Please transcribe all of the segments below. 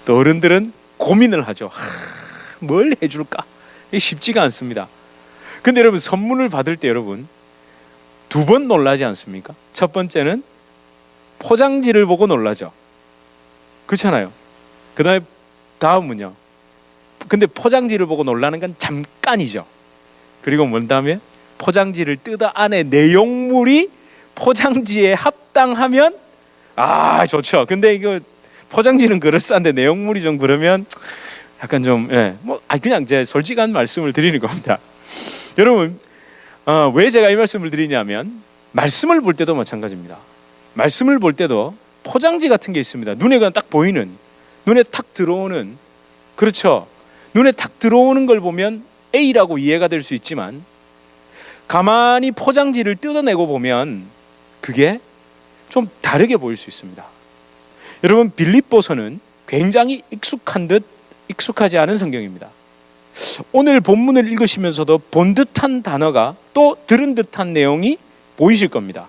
또 어른들은 고민을 하죠. 뭘 해줄까? 이게 쉽지가 않습니다. 근데 여러분, 선물을 받을 때 여러분 두 번 놀라지 않습니까? 첫 번째는 포장지를 보고 놀라죠. 그렇잖아요. 그 다음은요. 근데 포장지를 보고 놀라는 건 잠깐이죠. 그리고 뭔 다음에 포장지를 뜯어 안에 내용물이 포장지에 합당하면 좋죠. 근데 이거 포장지는 그럴싸한데 내용물이 좀 그러면 약간 좀 그냥 제 솔직한 말씀을 드리는 겁니다. 여러분, 왜 제가 이 말씀을 드리냐면 말씀을 볼 때도 마찬가지입니다. 말씀을 볼 때도 포장지 같은 게 있습니다. 눈에 그냥 딱 보이는, 눈에 탁 들어오는, 그렇죠. 눈에 탁 들어오는 걸 보면 A라고 이해가 될 수 있지만 가만히 포장지를 뜯어내고 보면 그게 좀 다르게 보일 수 있습니다. 여러분, 빌립보서는 굉장히 익숙한 듯 익숙하지 않은 성경입니다. 오늘 본문을 읽으시면서도 본 듯한 단어가 또 들은 듯한 내용이 보이실 겁니다.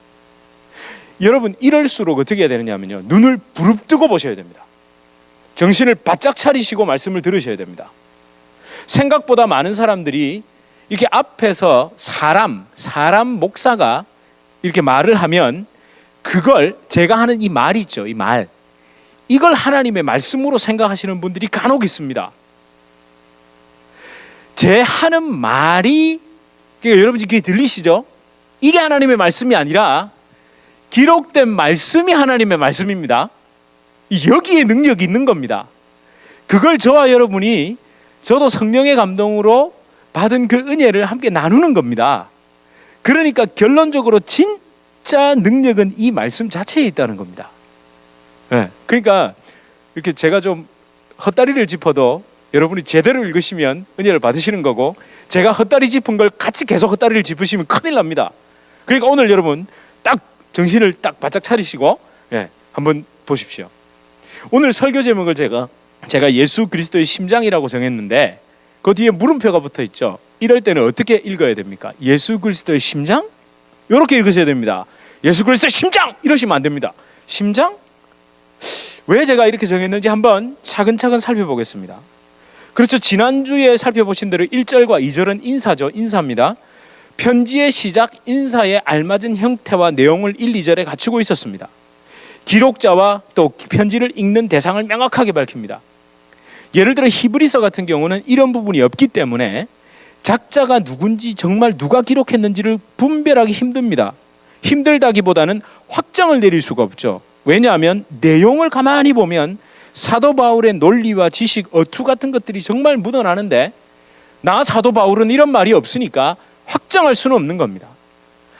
여러분, 이럴수록 어떻게 해야 되느냐면요, 눈을 부릅뜨고 보셔야 됩니다. 정신을 바짝 차리시고 말씀을 들으셔야 됩니다. 생각보다 많은 사람들이 이렇게 앞에서 사람 목사가 이렇게 말을 하면 그걸 제가 하는 이 말 있죠, 이 말, 이걸 하나님의 말씀으로 생각하시는 분들이 간혹 있습니다. 제 하는 말이, 그러니까 여러분 이게 들리시죠? 이게 하나님의 말씀이 아니라 기록된 말씀이 하나님의 말씀입니다. 여기에 능력이 있는 겁니다. 그걸 저와 여러분이, 저도 성령의 감동으로 받은 그 은혜를 함께 나누는 겁니다. 그러니까 결론적으로 진짜 능력은 이 말씀 자체에 있다는 겁니다. 그러니까 이렇게 제가 좀 헛다리를 짚어도 여러분이 제대로 읽으시면 은혜를 받으시는 거고, 제가 헛다리 짚은 걸 같이 계속 헛다리를 짚으시면 큰일 납니다. 그러니까 오늘 여러분 딱 정신을 딱 바짝 차리시고 한번 보십시오. 오늘 설교 제목을 제가 예수 그리스도의 심장이라고 정했는데 그 뒤에 물음표가 붙어 있죠. 이럴 때는 어떻게 읽어야 됩니까? 예수 그리스도의 심장? 이렇게 읽으셔야 됩니다. 예수 그리스도의 심장! 이러시면 안 됩니다. 심장? 왜 제가 이렇게 정했는지 한번 차근차근 살펴보겠습니다. 그렇죠. 지난주에 살펴보신 대로 1절과 2절은 인사죠. 인사입니다. 편지의 시작, 인사에 알맞은 형태와 내용을 1, 2절에 갖추고 있었습니다. 기록자와 또 편지를 읽는 대상을 명확하게 밝힙니다. 예를 들어 히브리서 같은 경우는 이런 부분이 없기 때문에 작자가 누군지, 정말 누가 기록했는지를 분별하기 힘듭니다. 힘들다기보다는 확정을 내릴 수가 없죠. 왜냐하면 내용을 가만히 보면 사도 바울의 논리와 지식, 어투 같은 것들이 정말 묻어나는데 나 사도 바울은 이런 말이 없으니까 확정할 수는 없는 겁니다.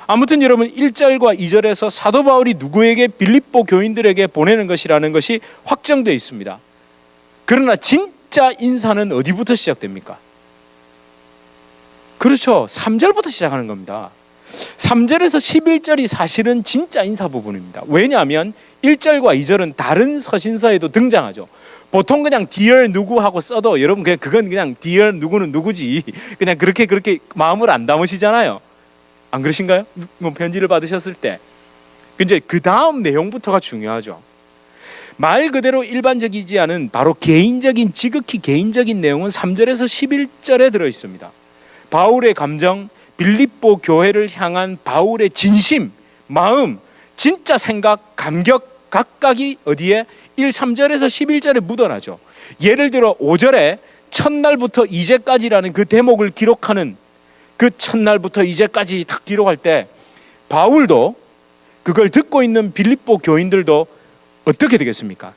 아무튼 여러분 1절과 2절에서 사도 바울이 누구에게, 빌립보 교인들에게 보내는 것이라는 것이 확정되어 있습니다. 그러나 진짜 인사는 어디부터 시작됩니까? 그렇죠. 3절부터 시작하는 겁니다. 3절에서 11절이 사실은 진짜 인사 부분입니다. 왜냐하면 1절과 2절은 다른 서신서에도 등장하죠. 보통 그냥 dear 누구 하고 써도 여러분 그건 그냥 dear 누구는 누구지 그냥 그렇게 마음을 안 담으시잖아요. 안 그러신가요? 뭐 편지를 받으셨을 때. 이제 그 다음 내용부터가 중요하죠. 말 그대로 일반적이지 않은 바로 개인적인, 지극히 개인적인 내용은 3절에서 11절에 들어 있습니다. 바울의 감정, 빌립보 교회를 향한 바울의 진심, 마음, 진짜 생각, 감격 각각이 어디에 1, 3절에서 11절에 묻어나죠. 예를 들어 5절에 첫날부터 이제까지라는 그 대목을 기록하는, 그 첫날부터 이제까지 딱 기록할 때 바울도 그걸 듣고 있는 빌립보 교인들도 어떻게 되겠습니까?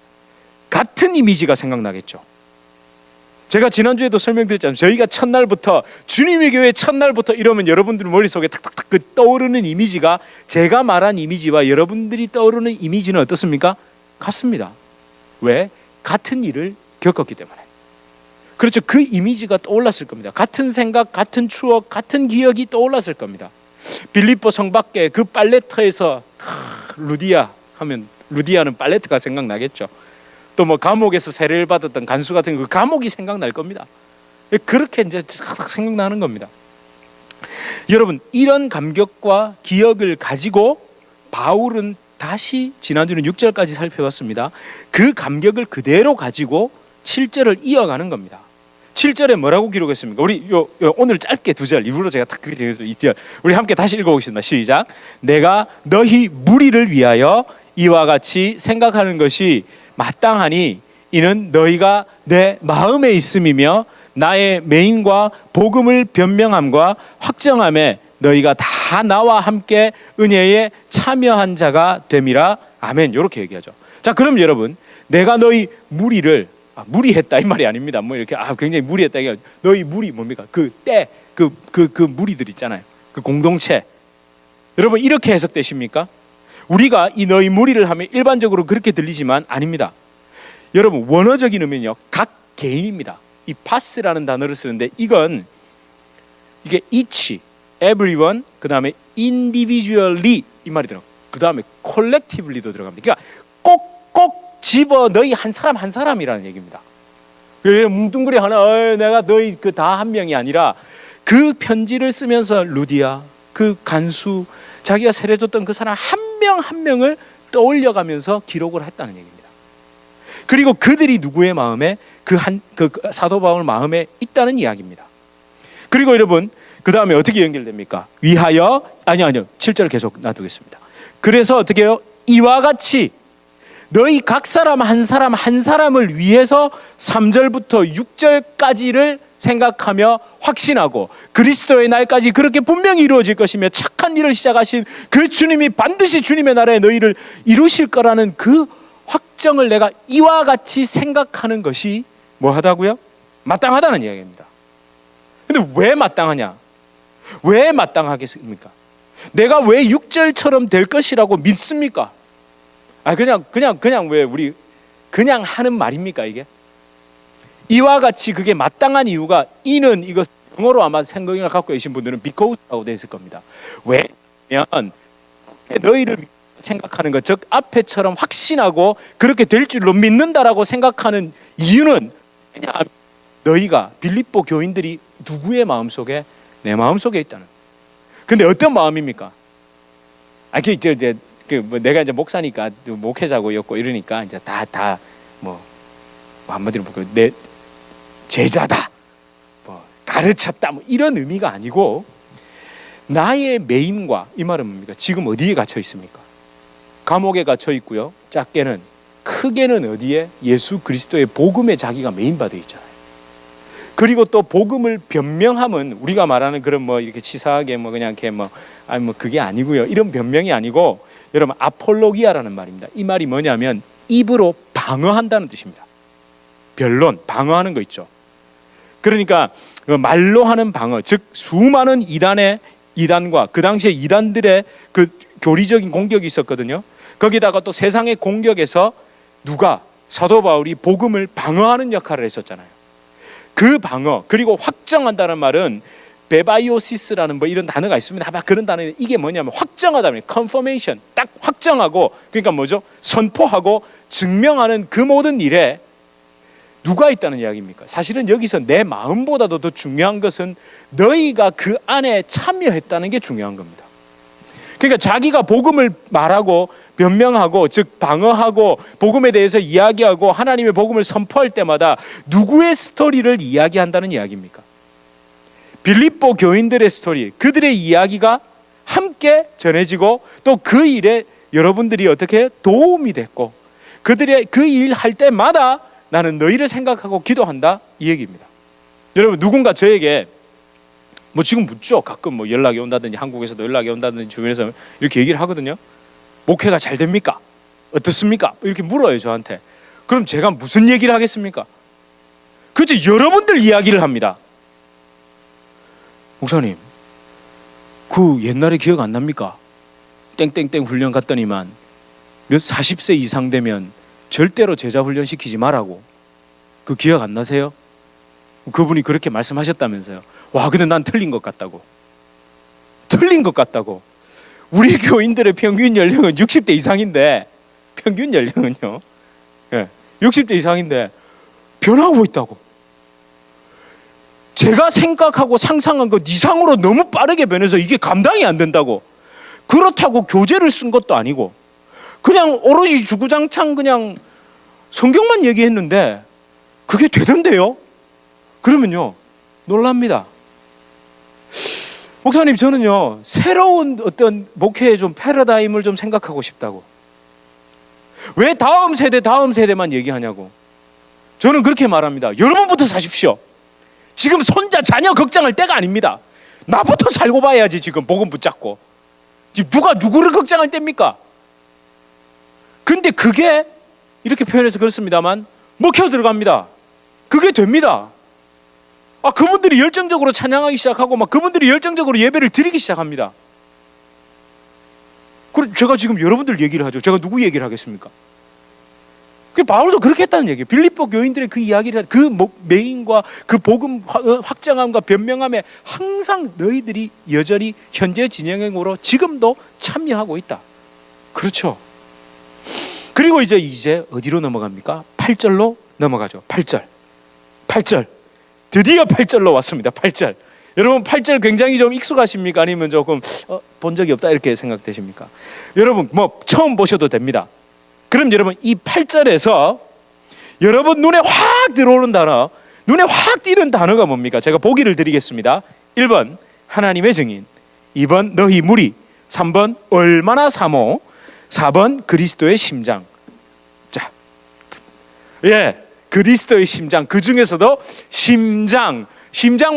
같은 이미지가 생각나겠죠. 제가 지난주에도 설명드렸잖아요. 저희가 첫날부터, 주님의 교회 첫날부터 이러면 여러분들 머릿속에 탁탁탁 그 떠오르는 이미지가 제가 말한 이미지와 여러분들이 떠오르는 이미지는 어떻습니까? 같습니다. 왜? 같은 일을 겪었기 때문에. 그렇죠. 그 이미지가 떠올랐을 겁니다. 같은 생각, 같은 추억, 같은 기억이 떠올랐을 겁니다. 빌립보 성 밖에 그 팔레트에서 루디아 하면 루디아는 팔레트가 생각나겠죠. 또 뭐 감옥에서 세례를 받았던 간수 같은 그 감옥이 생각날 겁니다. 그렇게 이제 생각나는 겁니다. 여러분, 이런 감격과 기억을 가지고 바울은 다시 지난주는 6절까지 살펴봤습니다. 그 감격을 그대로 가지고 7절을 이어가는 겁니다. 7절에 뭐라고 기록했습니까? 우리 오늘 짧게 2절, 일부러 제가 딱 그렇게 정해서 2절 우리 함께 다시 읽어보겠습니다. 시작. 내가 너희 무리를 위하여 이와 같이 생각하는 것이 마땅하니 이는 너희가 내 마음에 있음이며 나의 매임과 복음을 변명함과 확정함에 너희가 다 나와 함께 은혜에 참여한 자가 됨이라. 아멘. 이렇게 얘기하죠. 자, 그럼 여러분, 내가 너희 무리를 무리했다 이 말이 아닙니다. 뭐 이렇게 굉장히 무리했다 이게 너희 무리 뭡니까? 그 무리들 있잖아요. 그 공동체. 여러분 이렇게 해석되십니까? 우리가 이 너희 무리를 하면 일반적으로 그렇게 들리지만 아닙니다. 여러분 원어적인 의미는요 각 개인입니다. 이 파스라는 단어를 쓰는데 이게 each, everyone, 그 다음에 individually 이 말이 들어가고 그 다음에 collectively도 들어갑니다. 그러니까 꼭 집어 너희 한 사람 한 사람이라는 얘기입니다. 뭉뚱그리 하나 내가 너희 그 다 한 명이 아니라 그 편지를 쓰면서 루디아 그 간수 자기가 세례줬던 그 사람 한 명 한 명을 떠올려가면서 기록을 했다는 얘기입니다. 그리고 그들이 누구의 마음에 그 사도 바울 마음에 있다는 이야기입니다. 그리고 여러분 그 다음에 어떻게 연결됩니까? 위하여 아니요 7절 계속 놔두겠습니다. 그래서 어떻게 해요? 이와 같이 너희 각 사람 한 사람을 위해서 3절부터 6절까지를 생각하며 확신하고 그리스도의 날까지 그렇게 분명히 이루어질 것이며 착한 일을 시작하신 그 주님이 반드시 주님의 나라에 너희를 이루실 거라는 그 확정을 내가 이와 같이 생각하는 것이 뭐하다고요? 마땅하다는 이야기입니다. 근데 왜 마땅하냐? 왜 마땅하겠습니까? 내가 왜 6절처럼 될 것이라고 믿습니까? 그냥 왜 우리 그냥 하는 말입니까 이게? 이와 같이 그게 마땅한 이유가 이는 이거 영어로 아마 생각을 갖고 계신 분들은 because라고 되어 있을 겁니다. 왜냐면 너희를 생각하는 것, 즉 앞에처럼 확신하고 그렇게 될 줄로 믿는다라고 생각하는 이유는 왜냐하면 너희가 빌립보 교인들이 누구의 마음속에? 내 마음속에 있다는. 근데 어떤 마음입니까? 내가 이제 목사니까 목회자고였고 이러니까 이제 다 한마디로 내 제자다, 가르쳤다, 이런 의미가 아니고 나의 매임과 이 말은 뭡니까? 지금 어디에 갇혀 있습니까? 감옥에 갇혀 있고요. 작게는 크게는 어디에? 예수 그리스도의 복음에 자기가 매임받아 있잖아요. 그리고 또 복음을 변명함은 우리가 말하는 그런 이렇게 치사하게 그냥 이렇게 그게 아니고요. 이런 변명이 아니고 여러분 아폴로기아라는 말입니다. 이 말이 뭐냐면 입으로 방어한다는 뜻입니다. 변론, 방어하는 거 있죠. 그러니까 말로 하는 방어, 즉 수많은 이단과 그 당시에 이단들의 그 교리적인 공격이 있었거든요. 거기다가 또 세상의 공격에서 누가? 사도 바울이 복음을 방어하는 역할을 했었잖아요. 그 방어 그리고 확정한다는 말은 베바이오시스라는 이런 단어가 있습니다. 아마 그런 단어인데 이게 뭐냐면 확정하다는 confirmation, 딱 확정하고 그러니까 뭐죠? 선포하고 증명하는 그 모든 일에 누가 있다는 이야기입니까? 사실은 여기서 내 마음보다도 더 중요한 것은 너희가 그 안에 참여했다는 게 중요한 겁니다. 그러니까 자기가 복음을 말하고 변명하고 즉 방어하고 복음에 대해서 이야기하고 하나님의 복음을 선포할 때마다 누구의 스토리를 이야기한다는 이야기입니까? 빌립보 교인들의 스토리, 그들의 이야기가 함께 전해지고 또 그 일에 여러분들이 어떻게 도움이 됐고 그들의 그 일 할 때마다 나는 너희를 생각하고 기도한다 이 얘기입니다. 여러분 누군가 저에게 지금 묻죠. 가끔 연락이 온다든지 한국에서도 연락이 온다든지 주변에서 이렇게 얘기를 하거든요. 목회가 잘 됩니까? 어떻습니까? 이렇게 물어요 저한테. 그럼 제가 무슨 얘기를 하겠습니까? 그저 여러분들 이야기를 합니다. 목사님 그 옛날에 기억 안 납니까? 땡땡땡 훈련 갔더니만 40세 이상 되면 절대로 제자 훈련 시키지 말라고. 그 기억 안 나세요? 그분이 그렇게 말씀하셨다면서요. 와, 근데 난 틀린 것 같다고. 우리 교인들의 평균 연령은 60대 이상인데 평균 연령은요 60대 이상인데 변하고 있다고. 제가 생각하고 상상한 것 이상으로 너무 빠르게 변해서 이게 감당이 안 된다고. 그렇다고 교재를 쓴 것도 아니고 그냥 오롯이 주구장창 그냥 성경만 얘기했는데 그게 되던데요? 그러면요, 놀랍니다. 목사님, 저는요, 새로운 어떤 목회의 좀 패러다임을 좀 생각하고 싶다고. 왜 다음 세대만 얘기하냐고. 저는 그렇게 말합니다. 여러분부터 사십시오. 지금 손자 자녀 걱정할 때가 아닙니다. 나부터 살고 봐야지. 지금 복음 붙잡고 지금 누가 누구를 걱정할 때입니까? 근데 그게 이렇게 표현해서 그렇습니다만 먹혀 들어갑니다. 그게 됩니다. 그분들이 열정적으로 찬양하기 시작하고 막 그분들이 열정적으로 예배를 드리기 시작합니다. 그럼 제가 지금 여러분들 얘기를 하죠. 제가 누구 얘기를 하겠습니까? 그 바울도 그렇게 했다는 얘기예요. 빌립보 교인들의 그 이야기를, 그 메인과 그 복음 확장함과 변명함에 항상 너희들이 여전히 현재 진행형으로 지금도 참여하고 있다. 그렇죠. 그리고 이제 어디로 넘어갑니까? 8절로 넘어가죠. 8절. 드디어 8절로 왔습니다. 8절. 여러분 8절 굉장히 좀 익숙하십니까? 아니면 조금 본 적이 없다 이렇게 생각되십니까? 여러분 뭐 처음 보셔도 됩니다. 그럼 여러분 이 8절에서 여러분 눈에 확 들어오는 단어, 눈에 확 띄는 단어가 뭡니까? 제가 보기를 드리겠습니다. 1번 하나님의 증인, 2번 너희 무리, 3번 얼마나 사모, 4번 그리스도의 심장. 자, 그리스도의 심장. 그 중에서도 심장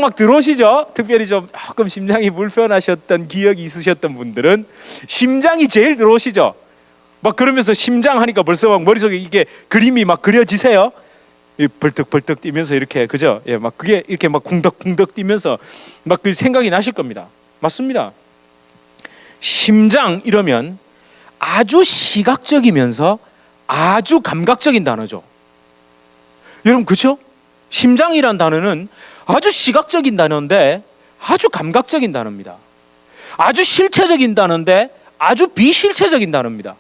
막 들어오시죠? 특별히 조금 심장이 불편하셨던 기억이 있으셨던 분들은 심장이 제일 들어오시죠? 막 그러면서 심장 하니까 벌써 막 머릿속에 이게 그림이 막 그려지세요? 벌떡벌떡 뛰면서 이렇게, 그죠? 막 그게 이렇게 막 쿵덕쿵덕 뛰면서 막 그 생각이 나실 겁니다. 맞습니다. 심장 이러면 아주 시각적이면서 아주 감각적인 단어죠. 여러분 그렇죠? 심장이란 단어는 아주 시각적인 단어인데 아주 감각적인 단어입니다. 아주 실체적인 단어인데 아주 비실체적인 단어입니다.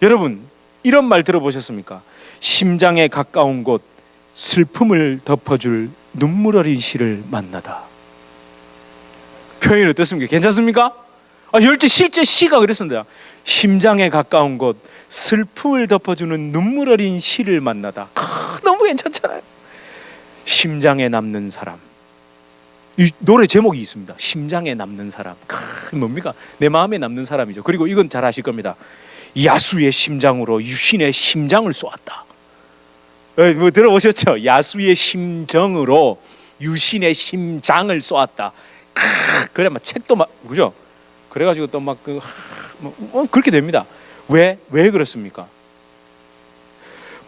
여러분 이런 말 들어보셨습니까? 심장에 가까운 곳 슬픔을 덮어줄 눈물 어린 시를 만나다. 표현이 어떻습니까? 괜찮습니까? 실제 시가 그랬습니다. 심장에 가까운 곳 슬픔을 덮어주는 눈물 어린 시를 만나다. 너무 괜찮잖아요. 심장에 남는 사람. 이 노래 제목이 있습니다. 심장에 남는 사람. 뭡니까? 내 마음에 남는 사람이죠. 그리고 이건 잘 아실 겁니다. 야수의 심장으로 유신의 심장을 쏘았다. 뭐 들어보셨죠? 야수의 심정으로 유신의 심장을 쏘았다. 그래 막 책도 막 그죠? 그래가지고 또 막 그렇게 됩니다. 왜 그렇습니까?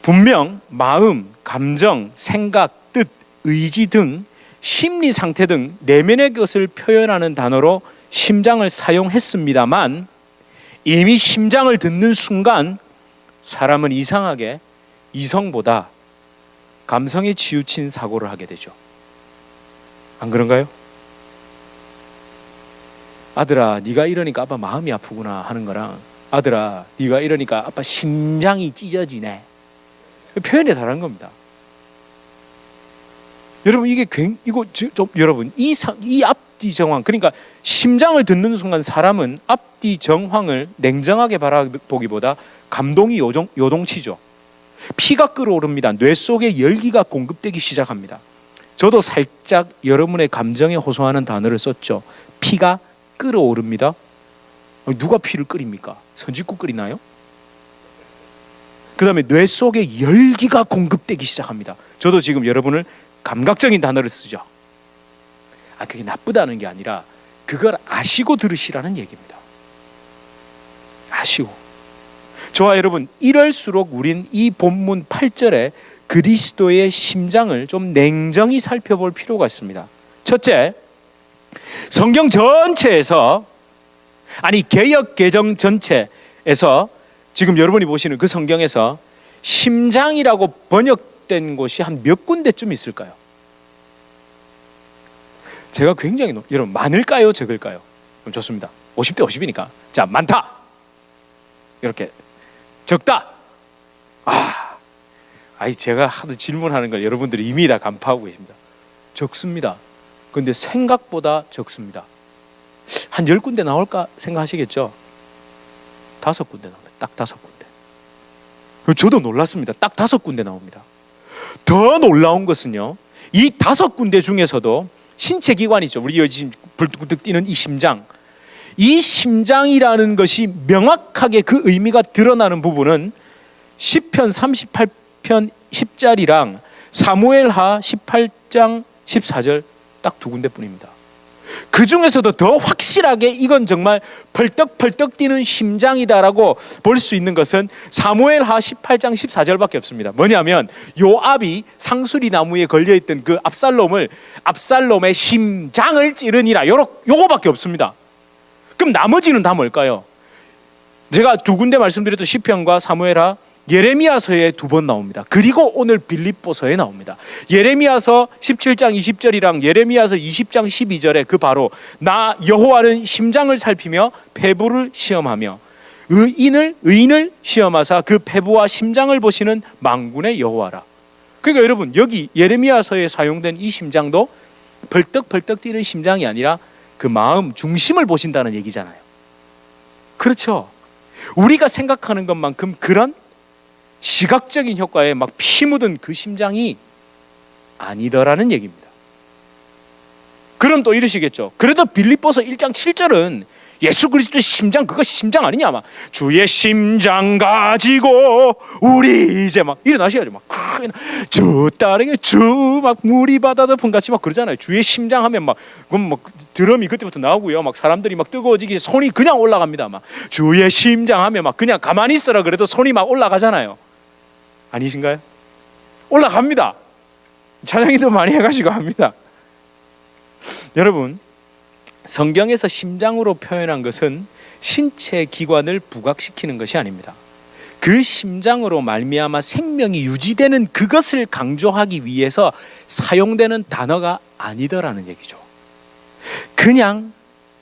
분명 마음, 감정, 생각, 뜻, 의지 등 심리 상태 등 내면의 것을 표현하는 단어로 심장을 사용했습니다만 이미 심장을 듣는 순간 사람은 이상하게 이성보다 감성에 치우친 사고를 하게 되죠. 안 그런가요? 아들아 네가 이러니까 아빠 마음이 아프구나 하는 거랑 아들아 네가 이러니까 아빠 심장이 찢어지네, 표현이 다른 겁니다. 여러분 여러분 이 앞뒤 정황, 그러니까 심장을 듣는 순간 사람은 앞뒤 정황을 냉정하게 바라보기보다 감동이 요동치죠. 피가 끓어오릅니다. 뇌 속에 열기가 공급되기 시작합니다. 저도 살짝 여러분의 감정에 호소하는 단어를 썼죠. 피가 끓어오릅니다. 누가 피를 끓입니까? 선짓국 끓이나요? 그 다음에 뇌 속에 열기가 공급되기 시작합니다. 저도 지금 여러분을 감각적인 단어를 쓰죠. 그게 나쁘다는 게 아니라 그걸 아시고 들으시라는 얘기입니다. 아시고. 저와 여러분 이럴수록 우린 이 본문 8절에 그리스도의 심장을 좀 냉정히 살펴볼 필요가 있습니다. 첫째, 성경 전체에서 개역 개정 전체에서 지금 여러분이 보시는 그 성경에서 심장이라고 번역된 곳이 한 몇 군데쯤 있을까요? 제가 굉장히 여러분 많을까요? 적을까요? 그럼 좋습니다. 50대 50이니까 자, 많다. 이렇게 적다. 제가 하도 질문하는 걸 여러분들이 이미 다 간파하고 계십니다. 적습니다. 그런데 생각보다 적습니다. 한 10군데 나올까 생각하시겠죠? 5군데 나옵니다. 딱 5군데. 저도 놀랐습니다. 딱 5군데 나옵니다. 더 놀라운 것은요, 이 5군데 중에서도 신체 기관이죠. 우리 지금 불뚝불뚝 뛰는 이 심장, 이 심장이라는 것이 명확하게 그 의미가 드러나는 부분은 시편 38편 10절이랑 사무엘하 18장 14절 딱 2군데뿐입니다. 그 중에서도 더 확실하게 이건 정말 벌떡벌떡 뛰는 심장이다라고 볼 수 있는 것은 사무엘하 18장 14절밖에 없습니다. 뭐냐면 요압이 상수리 나무에 걸려있던 그 압살롬의 심장을 찌르니라, 요거밖에 없습니다. 그럼 나머지는 다 뭘까요? 제가 2군데 말씀드렸던 시편과 사무엘하, 예레미야서에 2번 나옵니다. 그리고 오늘 빌립보서에 나옵니다. 예레미야서 17장 20절이랑 예레미야서 20장 12절에 그 바로 나 여호와는 심장을 살피며 폐부를 시험하며 의인을 시험하사 그 폐부와 심장을 보시는 만군의 여호와라. 그러니까 여러분, 여기 예레미야서에 사용된 이 심장도 벌떡벌떡 뛰는 심장이 아니라 그 마음 중심을 보신다는 얘기잖아요. 그렇죠? 우리가 생각하는 것만큼 그런 시각적인 효과에 막 피 묻은 그 심장이 아니더라는 얘기입니다. 그럼 또 이러시겠죠. 그래도 빌립보서 1장 7절은 예수 그리스도의 심장, 그거 심장 아니냐, 막 주의 심장 가지고 우리 이제 막 일어나셔야죠. 막 주 따르게 주 막 무리 바다 덮은 같이 막 그러잖아요. 주의 심장 하면 막 그럼 막 드럼이 그때부터 나오고요. 막 사람들이 막 뜨거워지기 손이 그냥 올라갑니다. 막 주의 심장 하면 막 그냥 가만히 있어라 그래도 손이 막 올라가잖아요. 아니신가요? 올라갑니다. 찬양이도 많이 해가지고 합니다. 여러분, 성경에서 심장으로 표현한 것은 신체 기관을 부각시키는 것이 아닙니다. 그 심장으로 말미암아 생명이 유지되는 그것을 강조하기 위해서 사용되는 단어가 아니더라는 얘기죠. 그냥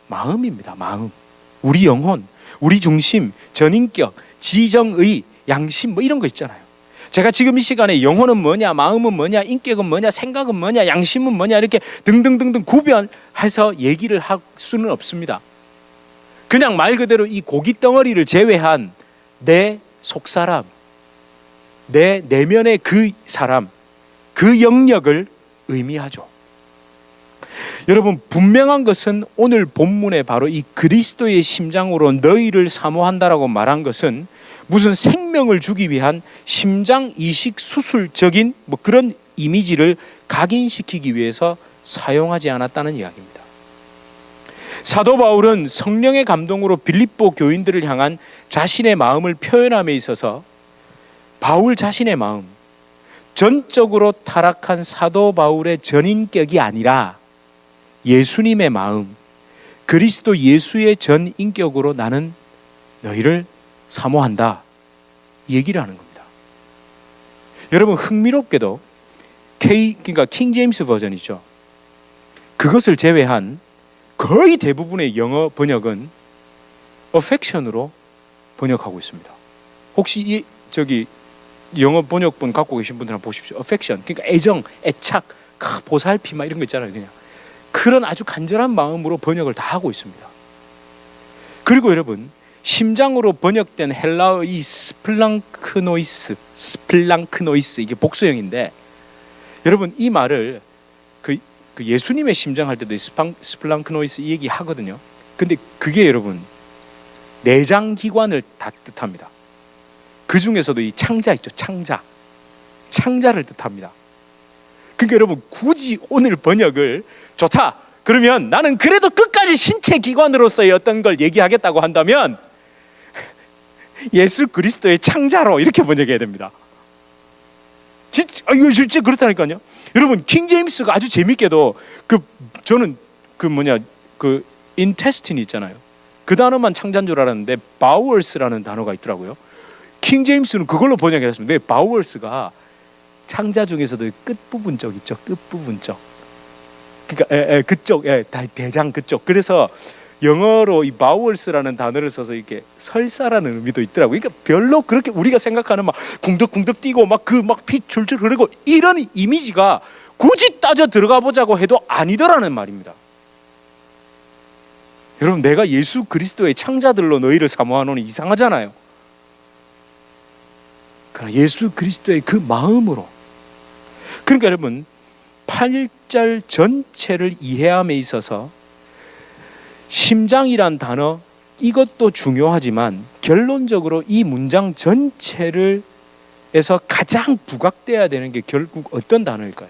마음입니다. 마음, 우리 영혼, 우리 중심, 전인격, 지정의, 양심 뭐 이런 거 있잖아요. 제가 지금 이 시간에 영혼은 뭐냐, 마음은 뭐냐, 인격은 뭐냐, 생각은 뭐냐, 양심은 뭐냐 이렇게 등등등등 구별해서 얘기를 할 수는 없습니다. 그냥 말 그대로 이 고깃 덩어리를 제외한 내 속사람, 내 내면의 그 사람, 그 영역을 의미하죠. 여러분, 분명한 것은 오늘 본문에 바로 이 그리스도의 심장으로 너희를 사모한다라고 말한 것은 무슨 생명을 주기 위한 심장 이식 수술적인 뭐 그런 이미지를 각인시키기 위해서 사용하지 않았다는 이야기입니다. 사도 바울은 성령의 감동으로 빌립보 교인들을 향한 자신의 마음을 표현함에 있어서 바울 자신의 마음, 전적으로 타락한 사도 바울의 전인격이 아니라 예수님의 마음, 그리스도 예수의 전인격으로 나는 너희를 사모한다, 이 얘기를 하는 겁니다. 여러분, 흥미롭게도 그러니까 킹 제임스 버전이죠. 그것을 제외한 거의 대부분의 영어 번역은 affection으로 번역하고 있습니다. 혹시 저기 영어 번역본 갖고 계신 분들 한번 보십시오. affection, 그러니까 애정, 애착, 보살핌 이런 거 있잖아요. 그냥 그런 아주 간절한 마음으로 번역을 다 하고 있습니다. 그리고 여러분, 심장으로 번역된 헬라어 이 스플랑크노이스 이게 복수형인데, 여러분 이 말을 그 예수님의 심장 할 때도 스플랑크노이스 이 얘기 하거든요. 근데 그게 여러분 내장 기관을 다 뜻합니다. 그 중에서도 이 창자 있죠. 창자를 뜻합니다. 그러니까 여러분, 굳이 오늘 번역을 좋다, 그러면 나는 그래도 끝까지 신체 기관으로서의 어떤 걸 얘기하겠다고 한다면 예수 그리스도의 창자로 이렇게 번역해야 됩니다. 이거 진짜 그렇다니까요. 여러분, 킹 제임스가 아주 재밌게도 저는 intestine 있잖아요. 그 단어만 창자인 줄 알았는데 bowels라는 단어가 있더라고요. 킹 제임스는 그걸로 번역했습니다. bowels가 창자 중에서도 끝부분 쪽 있죠. 끝부분 쪽. 그러니까 그쪽, 대장 그쪽. 그래서 영어로 이 bowels라는 단어를 써서 이렇게 설사라는 의미도 있더라고요. 그러니까 별로 그렇게 우리가 생각하는 막 궁덕궁덕 뛰고 막 피 줄줄 흐르고 이런 이미지가 굳이 따져 들어가 보자고 해도 아니더라는 말입니다. 여러분, 내가 예수 그리스도의 창자들로 너희를 사모하노니 이상하잖아요. 그러나 예수 그리스도의 그 마음으로 그러니까 여러분 8절 전체를 이해함에 있어서 심장이란 단어 이것도 중요하지만 결론적으로 이 문장 전체를 에서 가장 부각돼야 되는 게 결국 어떤 단어일까요?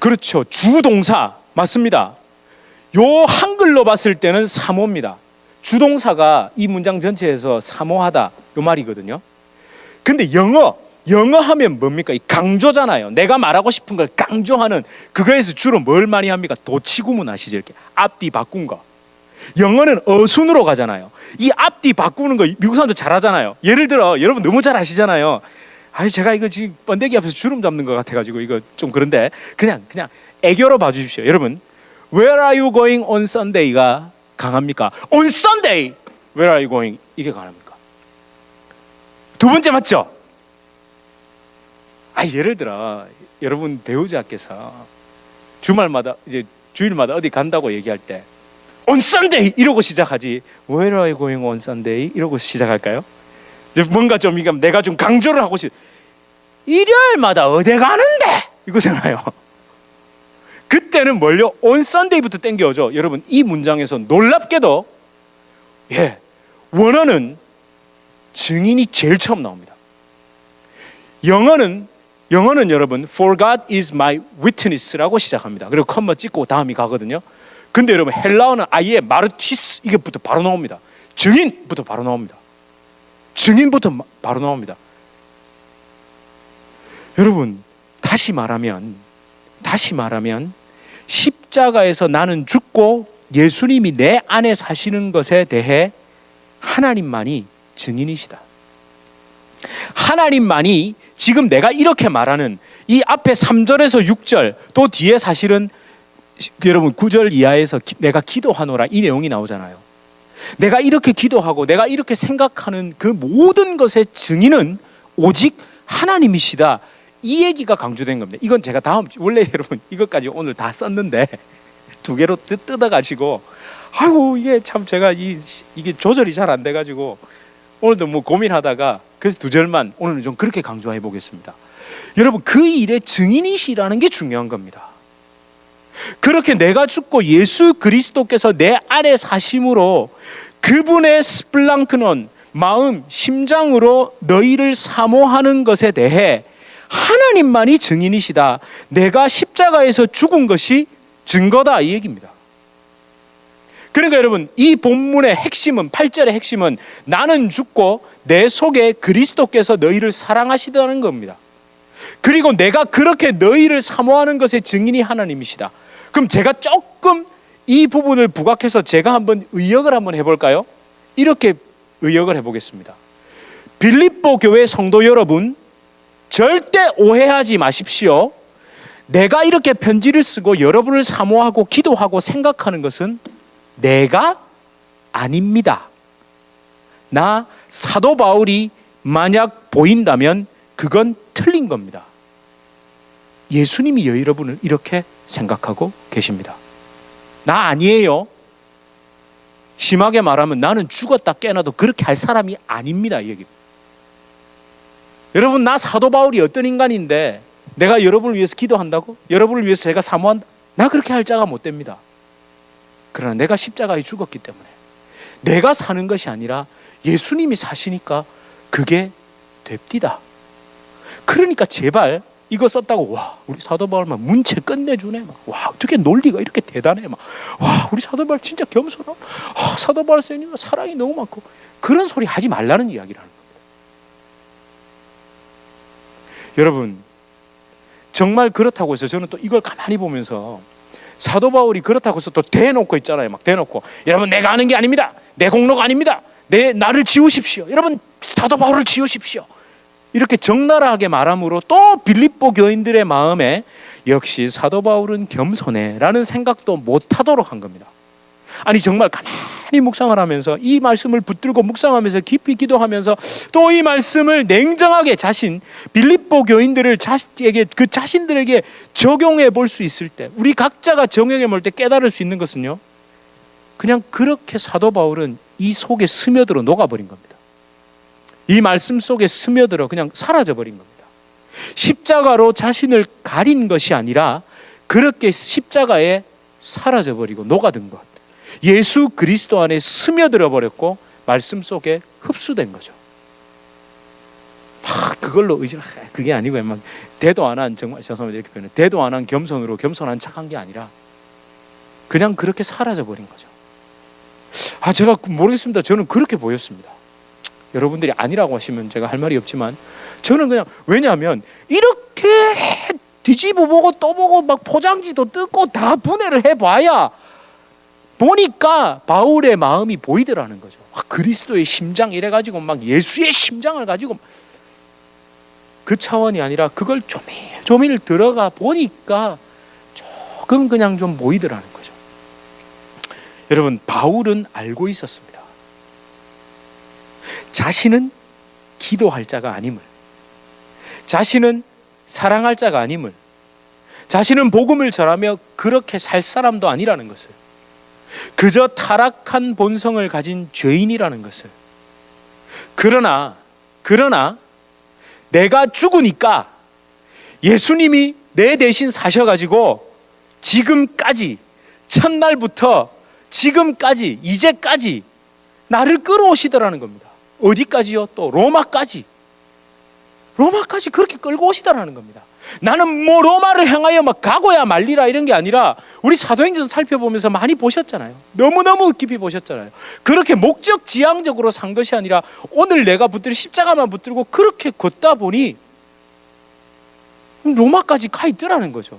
그렇죠. 주동사 맞습니다. 요 한글로 봤을 때는 사모입니다. 주동사가 이 문장 전체에서 사모하다 요 말이거든요. 근데 영어 하면 뭡니까? 이 강조잖아요. 내가 말하고 싶은 걸 강조하는 그거에서 주로 뭘 많이 합니까? 도치구문 아시죠? 이렇게 앞뒤 바꾼 거. 영어는 어순으로 가잖아요. 이 앞뒤 바꾸는 거 미국 사람도 잘하잖아요. 예를 들어 여러분 너무 잘 아시잖아요. 아니 제가 이거 지금 번데기 앞에서 주름 잡는 것 같아가지고 이거 좀 그런데 그냥 애교로 봐주십시오. 여러분 Where are you going on Sunday가 강합니까? On Sunday Where are you going 이게 강합니까? 두 번째 맞죠? 예를 들어 여러분 배우자께서 주말마다 이제 주일마다 어디 간다고 얘기할 때 On Sunday 이러고 시작하지 Where are you going on Sunday 이러고 시작할까요? 뭔가 좀 내가 좀 강조를 하고 일요일마다 어디 가는데 이거잖아요. 그때는 뭘요? On Sunday부터 땡겨오죠. 여러분 이 문장에서 놀랍게도 원어는 증인이 제일 처음 나옵니다. 영어는 여러분 For God is my witness라고 시작합니다. 그리고 컴마 찍고 다음이 가거든요. 근데 여러분 헬라어는 아예 마르티스 이게부터 바로 나옵니다. 증인부터 바로 나옵니다. 증인부터 바로 나옵니다. 여러분 다시 말하면 십자가에서 나는 죽고 예수님이 내 안에 사시는 것에 대해 하나님만이 증인이시다. 하나님만이 지금 내가 이렇게 말하는 이 앞에 3절에서 6절 또 뒤에 사실은 여러분 9절 이하에서 내가 기도하노라 이 내용이 나오잖아요. 내가 이렇게 기도하고 내가 이렇게 생각하는 그 모든 것의 증인은 오직 하나님이시다. 이 얘기가 강조된 겁니다. 이건 제가 원래 여러분 이것까지 오늘 다 썼는데 두 개로 뜯어가지고 이게 참 제가 이게 조절이 잘 안 돼가지고 오늘도 뭐 고민하다가 그래서 2절만 오늘은 좀 그렇게 강조해 보겠습니다. 여러분 그 일의 증인이시라는 게 중요한 겁니다. 그렇게 내가 죽고 예수 그리스도께서 내 안에 사심으로 그분의 스플랑크논 마음, 심장으로 너희를 사모하는 것에 대해 하나님만이 증인이시다. 내가 십자가에서 죽은 것이 증거다 이 얘기입니다. 그러니까 여러분 이 본문의 핵심은 8절의 핵심은 나는 죽고 내 속에 그리스도께서 너희를 사랑하시다는 겁니다. 그리고 내가 그렇게 너희를 사모하는 것의 증인이 하나님이시다. 그럼 제가 조금 이 부분을 부각해서 제가 한번 의역을 한번 해볼까요? 이렇게 의역을 해보겠습니다. 빌립보 교회 성도 여러분 절대 오해하지 마십시오. 내가 이렇게 편지를 쓰고 여러분을 사모하고 기도하고 생각하는 것은 내가 아닙니다. 나 사도 바울이 만약 보인다면 그건 틀린 겁니다. 예수님이 여러분을 이렇게 생각하고 계십니다. 나 아니에요. 심하게 말하면 나는 죽었다 깨어나도 그렇게 할 사람이 아닙니다. 이 얘기입니다. 여러분 나 사도 바울이 어떤 인간인데 내가 여러분을 위해서 기도한다고? 여러분을 위해서 제가 사모한다? 나 그렇게 할 자가 못 됩니다. 그러나 내가 십자가에 죽었기 때문에 내가 사는 것이 아니라 예수님이 사시니까 그게 됩디다. 그러니까 제발 이거 썼다고 우리 사도 바울 막 문체 끝내주네 어떻게 논리가 이렇게 대단해 우리 사도 바울 진짜 겸손하고 사도 바울 선생님 사랑이 너무 많고 그런 소리 하지 말라는 이야기를 하는 겁니다. 여러분 정말 그렇다고 해서 저는 또 이걸 가만히 보면서 사도 바울이 그렇다고 해서 또 대놓고 있잖아요. 막 대놓고 여러분 내가 하는 게 아닙니다. 내 공로가 아닙니다. 나를 지우십시오. 여러분 사도 바울을 지우십시오. 이렇게 적나라하게 말함으로 또 빌립보 교인들의 마음에 역시 사도 바울은 겸손해 라는 생각도 못하도록 한 겁니다. 아니 정말 가만히 묵상을 하면서 이 말씀을 붙들고 묵상하면서 깊이 기도하면서 또 이 말씀을 냉정하게 빌립보 교인들을 자신들에게 적용해 볼 수 있을 때 우리 각자가 적용해 볼 때 깨달을 수 있는 것은요 그냥 그렇게 사도 바울은 이 속에 스며들어 녹아버린 겁니다. 이 말씀 속에 스며들어 그냥 사라져버린 겁니다. 십자가로 자신을 가린 것이 아니라 그렇게 십자가에 사라져버리고 녹아든 것, 예수 그리스도 안에 스며들어 버렸고 말씀 속에 흡수된 거죠. 막 그걸로 그게 아니고 막 대도 안 한, 정말 죄송합니다 이렇게 표현해, 대도 안 한 겸손으로 겸손한 척한 게 아니라 그냥 그렇게 사라져 버린 거죠. 제가 모르겠습니다. 저는 그렇게 보였습니다. 여러분들이 아니라고 하시면 제가 할 말이 없지만 저는 그냥, 왜냐하면 이렇게 뒤집어 보고 또 보고 막 포장지도 뜯고 다 분해를 해봐야 보니까 바울의 마음이 보이더라는 거죠. 그리스도의 심장 이래가지고 막 예수의 심장을 가지고, 그 차원이 아니라 그걸 조밀 들어가 보니까 조금 그냥 좀 보이더라는 거죠. 여러분, 바울은 알고 있었습니다. 자신은 기도할 자가 아님을, 자신은 사랑할 자가 아님을, 자신은 복음을 전하며 그렇게 살 사람도 아니라는 것을, 그저 타락한 본성을 가진 죄인이라는 것을. 그러나 내가 죽으니까 예수님이 내 대신 사셔가지고 지금까지, 첫날부터 지금까지, 이제까지 나를 끌어오시더라는 겁니다. 어디까지요? 또 로마까지 그렇게 끌고 오시더라는 겁니다. 나는 뭐 로마를 향하여 막 가고야 말리라 이런 게 아니라, 우리 사도행전 살펴보면서 많이 보셨잖아요. 너무너무 깊이 보셨잖아요. 그렇게 목적 지향적으로 산 것이 아니라 오늘 내가 붙들 십자가만 붙들고 그렇게 걷다 보니 로마까지 가 있더라는 거죠.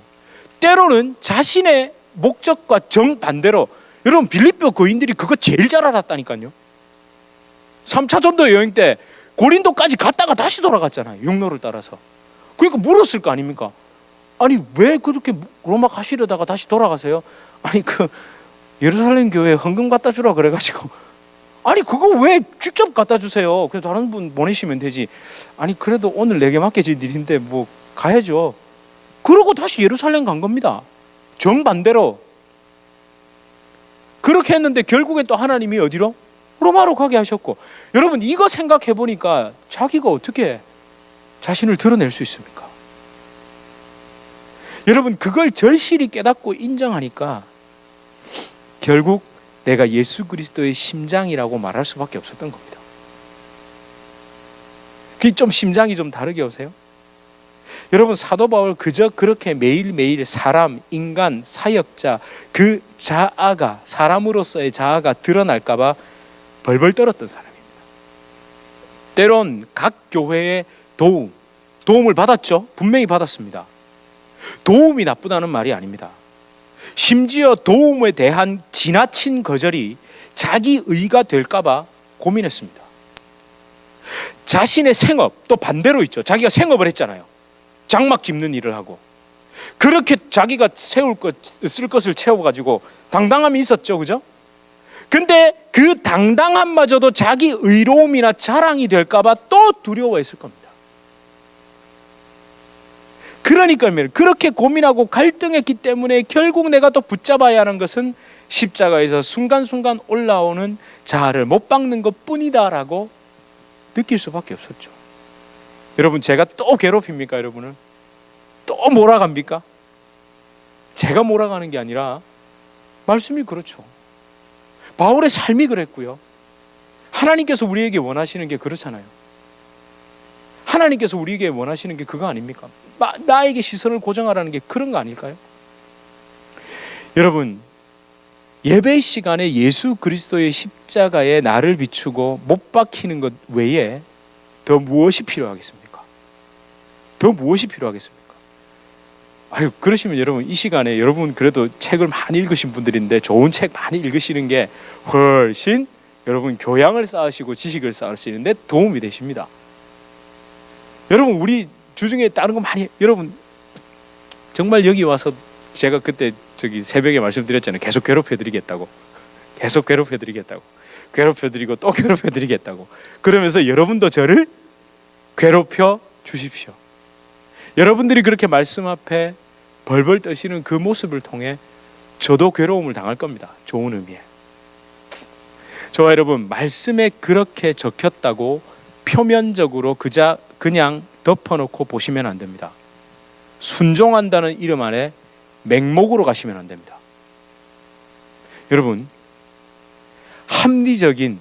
때로는 자신의 목적과 정반대로, 여러분 빌립보 거인들이 그거 제일 잘 알았다니까요. 3차 전도 여행 때 고린도까지 갔다가 다시 돌아갔잖아요. 육로를 따라서. 그러니까 물었을 거 아닙니까? 아니 왜 그렇게 로마 가시려다가 다시 돌아가세요? 아니 그 예루살렘 교회에 헌금 갖다 주라 그래가지고, 아니 그거 왜 직접 갖다 주세요? 그래서 다른 분 보내시면 되지. 아니 그래도 오늘 내게 맡겨진 일인데 뭐 가야죠. 그러고 다시 예루살렘 간 겁니다. 정반대로. 그렇게 했는데 결국엔 또 하나님이 어디로? 로마로 가게 하셨고. 여러분 이거 생각해 보니까 자기가 어떻게 자신을 드러낼 수 있습니까? 여러분 그걸 절실히 깨닫고 인정하니까 결국 내가 예수 그리스도의 심장이라고 말할 수밖에 없었던 겁니다. 그게 좀 심장이 좀 다르게 오세요? 여러분 사도 바울 그저 그렇게 매일매일 사람, 인간, 사역자, 그 자아가, 사람으로서의 자아가 드러날까 봐 벌벌 떨었던 사람입니다. 때론 각 교회의 도움을 받았죠. 분명히 받았습니다. 도움이 나쁘다는 말이 아닙니다. 심지어 도움에 대한 지나친 거절이 자기 의가 될까 봐 고민했습니다. 자신의 생업, 또 반대로 있죠. 자기가 생업을 했잖아요. 장막 짚는 일을 하고 그렇게 자기가 쓸 것을 채워가지고 당당함이 있었죠. 그죠? 근데 그 당당함마저도 자기 의로움이나 자랑이 될까 봐 또 두려워했을 겁니다. 그러니까 그렇게 고민하고 갈등했기 때문에 결국 내가 또 붙잡아야 하는 것은 십자가에서 순간순간 올라오는 자아를 못 박는 것뿐이다라고 느낄 수밖에 없었죠. 여러분 제가 또 괴롭힙니까? 여러분을 또 몰아갑니까? 제가 몰아가는 게 아니라 말씀이 그렇죠. 바울의 삶이 그랬고요. 하나님께서 우리에게 원하시는 게 그렇잖아요. 하나님께서 우리에게 원하시는 게 그거 아닙니까? 나에게 시선을 고정하라는 게 그런 거 아닐까요? 여러분 예배 시간에 예수 그리스도의 십자가에 나를 비추고 못 박히는 것 외에 더 무엇이 필요하겠습니까? 더 무엇이 필요하겠습니까? 아유, 그러시면 여러분 이 시간에 여러분 그래도 책을 많이 읽으신 분들인데 좋은 책 많이 읽으시는 게 훨씬 여러분 교양을 쌓으시고 지식을 쌓으시는데 도움이 되십니다. 여러분 우리 주중에 다른 거 많이, 여러분 정말 여기 와서 제가 그때 새벽에 말씀드렸잖아요. 계속 괴롭혀드리겠다고, 계속 괴롭혀드리겠다고, 괴롭혀드리고 또 괴롭혀드리겠다고. 그러면서 여러분도 저를 괴롭혀 주십시오. 여러분들이 그렇게 말씀 앞에 벌벌 떠시는 그 모습을 통해 저도 괴로움을 당할 겁니다. 좋은 의미에. 저와 여러분 말씀에 그렇게 적혔다고 표면적으로 그냥 덮어놓고 보시면 안 됩니다. 순종한다는 이름 안에 맹목으로 가시면 안 됩니다. 여러분, 합리적인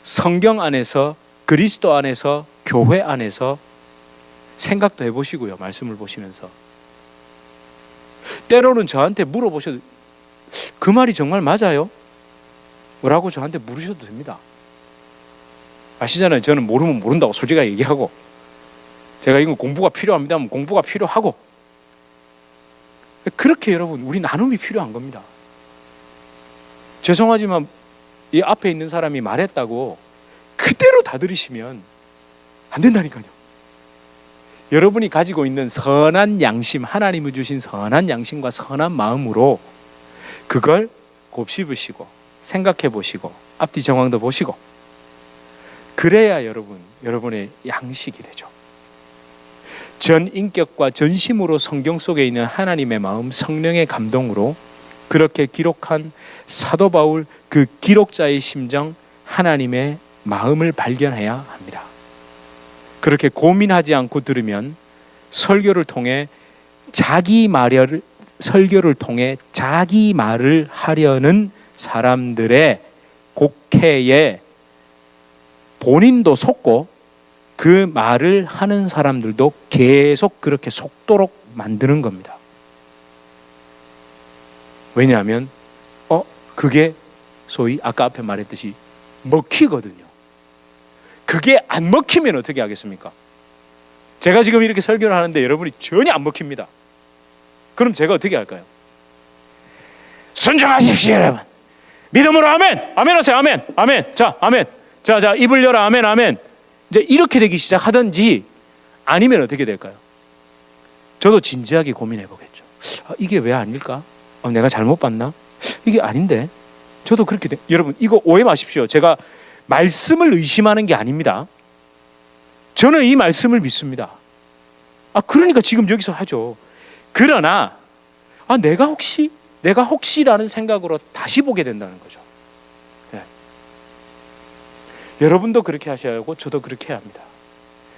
성경 안에서, 그리스도 안에서, 교회 안에서 생각도 해보시고요. 말씀을 보시면서 때로는 저한테 물어보셔도 그 말이 정말 맞아요? 라고 저한테 물으셔도 됩니다. 아시잖아요. 저는 모르면 모른다고 솔직하게 얘기하고, 제가 이건 공부가 필요합니다 하면 공부가 필요하고, 그렇게 여러분 우리 나눔이 필요한 겁니다. 죄송하지만 이 앞에 있는 사람이 말했다고 그대로 다 들으시면 안 된다니까요. 여러분이 가지고 있는 선한 양심, 하나님이 주신 선한 양심과 선한 마음으로 그걸 곱씹으시고 생각해 보시고 앞뒤 정황도 보시고, 그래야 여러분의 양식이 되죠. 전 인격과 전심으로 성경 속에 있는 하나님의 마음, 성령의 감동으로 그렇게 기록한 사도 바울 그 기록자의 심정, 하나님의 마음을 발견해야 합니다. 그렇게 고민하지 않고 들으면 설교를 통해 자기 말을 하려는 사람들의 곡해에 본인도 속고 그 말을 하는 사람들도 계속 그렇게 속도록 만드는 겁니다. 왜냐하면 그게 소위 아까 앞에 말했듯이 먹히거든요. 그게 안 먹히면 어떻게 하겠습니까? 제가 지금 이렇게 설교를 하는데 여러분이 전혀 안 먹힙니다. 그럼 제가 어떻게 할까요? 순종하십시오 여러분. 믿음으로 아멘. 아멘 하세요. 아멘. 아멘. 자 아멘. 자 입을 열어. 아멘. 아멘. 이제 이렇게 되기 시작하든지, 아니면 어떻게 될까요? 저도 진지하게 고민해 보겠죠. 이게 왜 아닐까? 내가 잘못 봤나? 이게 아닌데. 저도 그렇게 여러분 이거 오해 마십시오. 제가 말씀을 의심하는 게 아닙니다. 저는 이 말씀을 믿습니다. 그러니까 지금 여기서 하죠. 그러나 내가 혹시라는 생각으로 다시 보게 된다는 거죠. 네. 여러분도 그렇게 하셔야 하고 저도 그렇게 해야 합니다.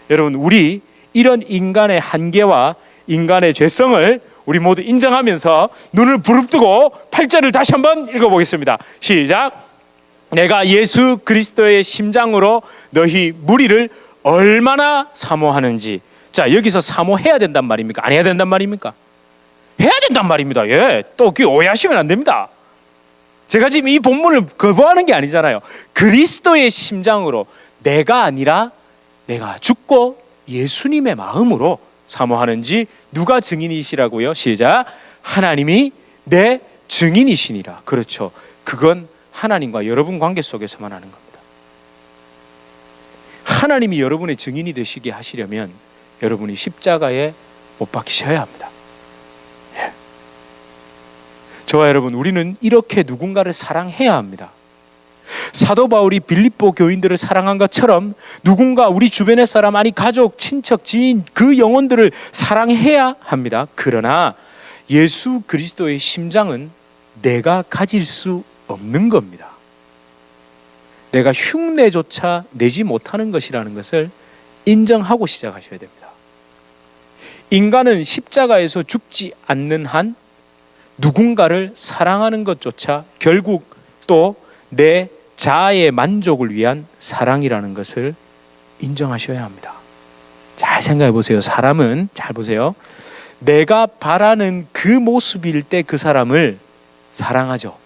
여러분, 우리 이런 인간의 한계와 인간의 죄성을 우리 모두 인정하면서 눈을 부릅뜨고 8절을 다시 한번 읽어보겠습니다. 시작. 내가 예수 그리스도의 심장으로 너희 무리를 얼마나 사모하는지. 자, 여기서 사모해야 된단 말입니까? 안 해야 된단 말입니까? 해야 된단 말입니다. 예, 또 오해하시면 안 됩니다. 제가 지금 이 본문을 거부하는 게 아니잖아요. 그리스도의 심장으로, 내가 아니라 내가 죽고 예수님의 마음으로 사모하는지 누가 증인이시라고요? 시작. 하나님이 내 증인이시니라. 그렇죠. 그건 하나님과 여러분 관계 속에서만 하는 겁니다. 하나님이 여러분의 증인이 되시게 하시려면 여러분이 십자가에 못 박히셔야 합니다. 예. 저와 여러분, 우리는 이렇게 누군가를 사랑해야 합니다. 사도 바울이 빌립보 교인들을 사랑한 것처럼 누군가 우리 주변의 사람, 아니 가족, 친척, 지인, 그 영혼들을 사랑해야 합니다. 그러나 예수 그리스도의 심장은 내가 가질 수 없는 겁니다. 내가 흉내조차 내지 못하는 것이라는 것을 인정하고 시작하셔야 됩니다. 인간은 십자가에서 죽지 않는 한 누군가를 사랑하는 것조차 결국 또 내 자아의 만족을 위한 사랑이라는 것을 인정하셔야 합니다. 잘 생각해 보세요. 사람은, 잘 보세요, 내가 바라는 그 모습일 때 그 사람을 사랑하죠.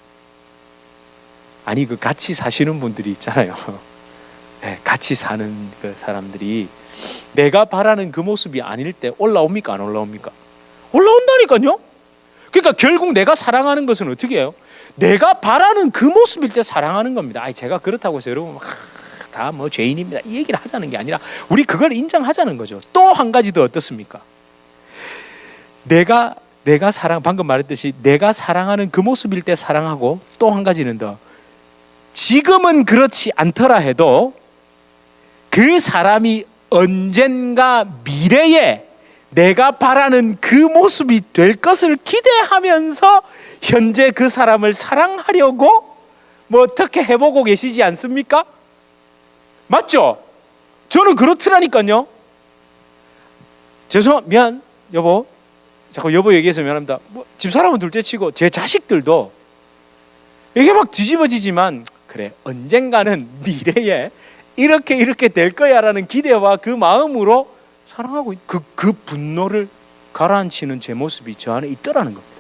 아니, 그 같이 사시는 분들이 있잖아요. 네, 같이 사는 그 사람들이 내가 바라는 그 모습이 아닐 때 올라옵니까? 안 올라옵니까? 올라온다니까요. 그러니까 결국 내가 사랑하는 것은 어떻게 해요? 내가 바라는 그 모습일 때 사랑하는 겁니다. 제가 그렇다고 해서 여러분 다 뭐 죄인입니다, 이 얘기를 하자는 게 아니라 우리 그걸 인정하자는 거죠. 또 한 가지 더 어떻습니까? 내가 방금 말했듯이 내가 사랑하는 그 모습일 때 사랑하고, 또 한 가지는 더, 지금은 그렇지 않더라 해도 그 사람이 언젠가 미래에 내가 바라는 그 모습이 될 것을 기대하면서 현재 그 사람을 사랑하려고 뭐 어떻게 해보고 계시지 않습니까? 맞죠? 저는 그렇더라니까요. 미안 여보, 자꾸 여보 얘기해서 미안합니다. 뭐 집사람은 둘째치고 제 자식들도 이게 막 뒤집어지지만 그래 언젠가는 미래에 이렇게 될 거야라는 기대와 그 마음으로 사랑하고 그 분노를 가라앉히는 제 모습이 저 안에 있더라는 겁니다.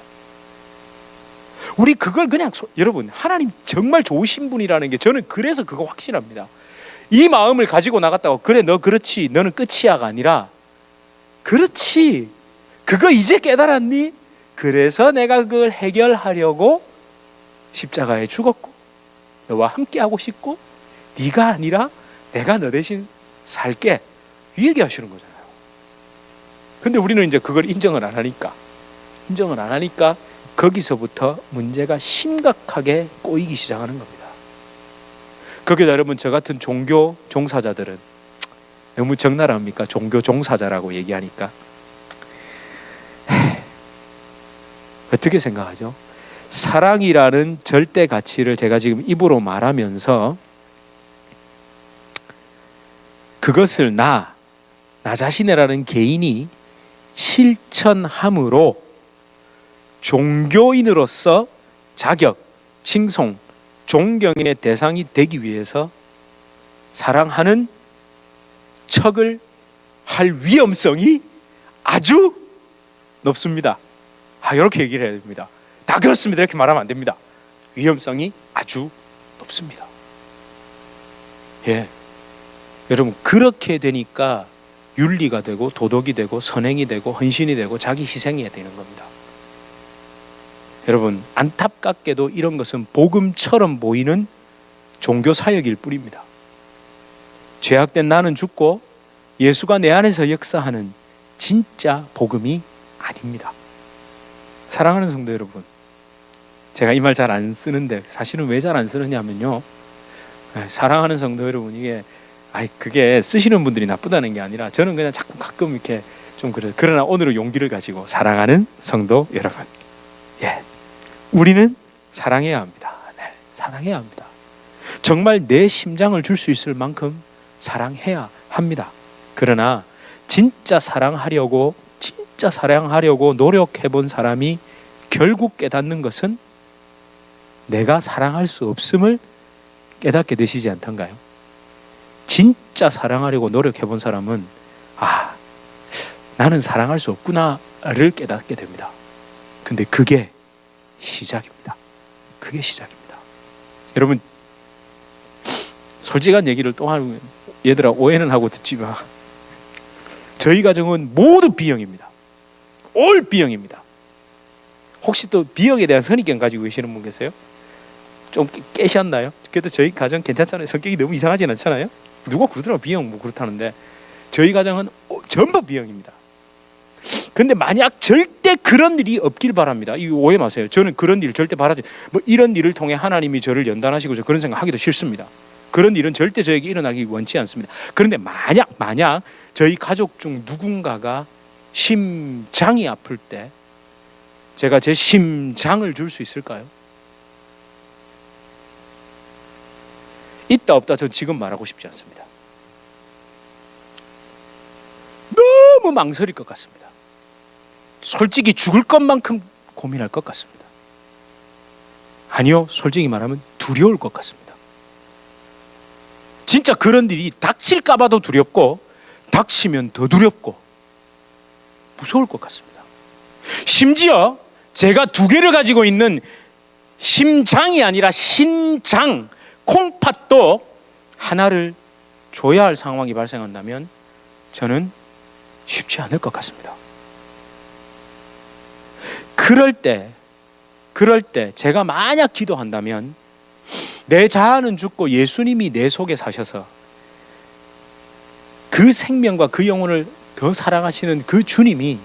우리 그걸 그냥 여러분 하나님 정말 좋으신 분이라는 게 저는 그래서 그거 확신합니다. 이 마음을 가지고 나갔다고 그래 너 그렇지 너는 끝이야가 아니라 그렇지 그거 이제 깨달았니? 그래서 내가 그걸 해결하려고 십자가에 죽었고 너와 함께 하고 싶고 네가 아니라 내가 너 대신 살게 이 얘기하시는 거잖아요. 근데 우리는 이제 그걸 인정을 안 하니까 거기서부터 문제가 심각하게 꼬이기 시작하는 겁니다. 거기다 여러분 저 같은 종교 종사자들은 너무 적나라합니까? 종교 종사자라고 얘기하니까 어떻게 생각하죠? 사랑이라는 절대 가치를 제가 지금 입으로 말하면서 그것을 나 자신이라는 개인이 실천함으로 종교인으로서 자격, 칭송, 존경의 대상이 되기 위해서 사랑하는 척을 할 위험성이 아주 높습니다. 이렇게 얘기를 해야 됩니다. 다 그렇습니다. 이렇게 말하면 안 됩니다. 위험성이 아주 높습니다. 예, 여러분 그렇게 되니까 윤리가 되고 도덕이 되고 선행이 되고 헌신이 되고 자기 희생이 되는 겁니다. 여러분 안타깝게도 이런 것은 복음처럼 보이는 종교 사역일 뿐입니다. 죄악된 나는 죽고 예수가 내 안에서 역사하는 진짜 복음이 아닙니다. 사랑하는 성도 여러분, 제가 이 말 잘 안 쓰는데 사실은 왜 잘 안 쓰느냐면요, 사랑하는 성도 여러분, 이게 그게 쓰시는 분들이 나쁘다는 게 아니라 저는 그냥 자꾸 가끔 이렇게 좀 그래요. 그러나 오늘은 용기를 가지고 사랑하는 성도 여러분, 예, 우리는 사랑해야 합니다. 네, 사랑해야 합니다. 정말 내 심장을 줄 수 있을 만큼 사랑해야 합니다. 그러나 진짜 사랑하려고 노력해 본 사람이 결국 깨닫는 것은 내가 사랑할 수 없음을 깨닫게 되시지 않던가요? 진짜 사랑하려고 노력해 본 사람은 나는 사랑할 수 없구나를 깨닫게 됩니다. 근데 그게 시작입니다. 그게 시작입니다. 여러분 솔직한 얘기를 또 하면 얘들아 오해는 하고 듣지 마. 저희 가정은 모두 B형입니다. 올 B형입니다. 혹시 또 B형에 대한 선입견 가지고 계시는 분 계세요? 좀 깨셨나요? 그래도 저희 가정 괜찮잖아요. 성격이 너무 이상하진 않잖아요. 누가 그러더라고 B형 뭐 그렇다는데 저희 가정은 전부 B형입니다. 근데 만약 절대 그런 일이 없길 바랍니다. 이거 오해 마세요. 저는 그런 일 절대 바라지 뭐 이런 일을 통해 하나님이 저를 연단하시고 저 그런 생각 하기도 싫습니다. 그런 일은 절대 저에게 일어나기 원치 않습니다. 그런데 만약 저희 가족 중 누군가가 심장이 아플 때 제가 제 심장을 줄 수 있을까요? 있다 없다 전 지금 말하고 싶지 않습니다. 너무 망설일 것 같습니다. 솔직히 죽을 것만큼 고민할 것 같습니다. 아니요, 솔직히 말하면 두려울 것 같습니다. 진짜 그런 일이 닥칠까 봐도 두렵고 닥치면 더 두렵고 무서울 것 같습니다. 심지어 제가 두 개를 가지고 있는 심장이 아니라 신장, 콩팥도 하나를 줘야 할 상황이 발생한다면 저는 쉽지 않을 것 같습니다. 그럴 때 제가 만약 기도한다면 내 자아는 죽고 예수님이 내 속에 사셔서 그 생명과 그 영혼을 더 사랑하시는 그 주님이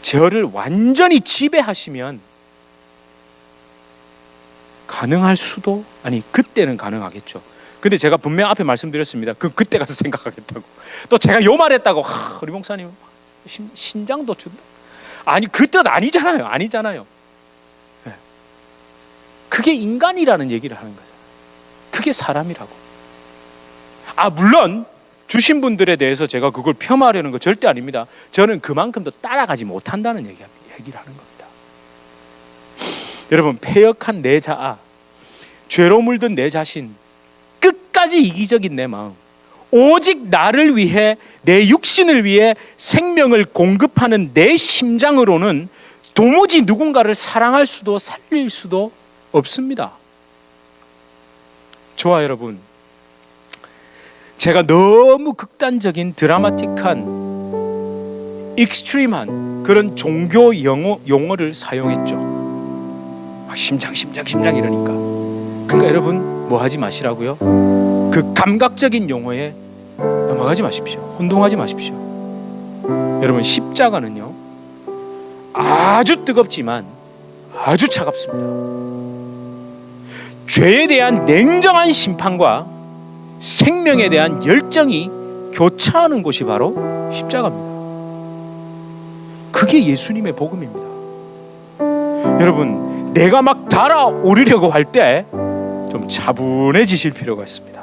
저를 완전히 지배하시면 가능할 수도, 아니 그때는 가능하겠죠. 근데 제가 분명 앞에 말씀드렸습니다. 그때 가서 생각하겠다고. 또 제가 요 말했다고 우리 목사님 신장도 준다. 아니 그 뜻 아니잖아요. 네. 그게 인간이라는 얘기를 하는 거죠. 그게 사람이라고. 물론 주신 분들에 대해서 제가 그걸 폄하하려는 거 절대 아닙니다. 저는 그만큼도 따라가지 못한다는 얘기를 하는 겁니다. 여러분, 패역한 내 자아, 죄로 물든 내 자신, 끝까지 이기적인 내 마음, 오직 나를 위해, 내 육신을 위해 생명을 공급하는 내 심장으로는 도무지 누군가를 사랑할 수도 살릴 수도 없습니다. 저와 여러분, 제가 너무 극단적인 드라마틱한 익스트림한 그런 종교 용어를 사용했죠. 심장 이러니까. 그러니까 여러분, 뭐 하지 마시라고요? 그 감각적인 용어에 넘어가지 마십시오. 혼동하지 마십시오. 여러분, 십자가는요, 아주 뜨겁지만 아주 차갑습니다. 죄에 대한 냉정한 심판과 생명에 대한 열정이 교차하는 곳이 바로 십자가입니다. 그게 예수님의 복음입니다. 여러분, 내가 막 달아오르려고 할 때 좀 차분해지실 필요가 있습니다.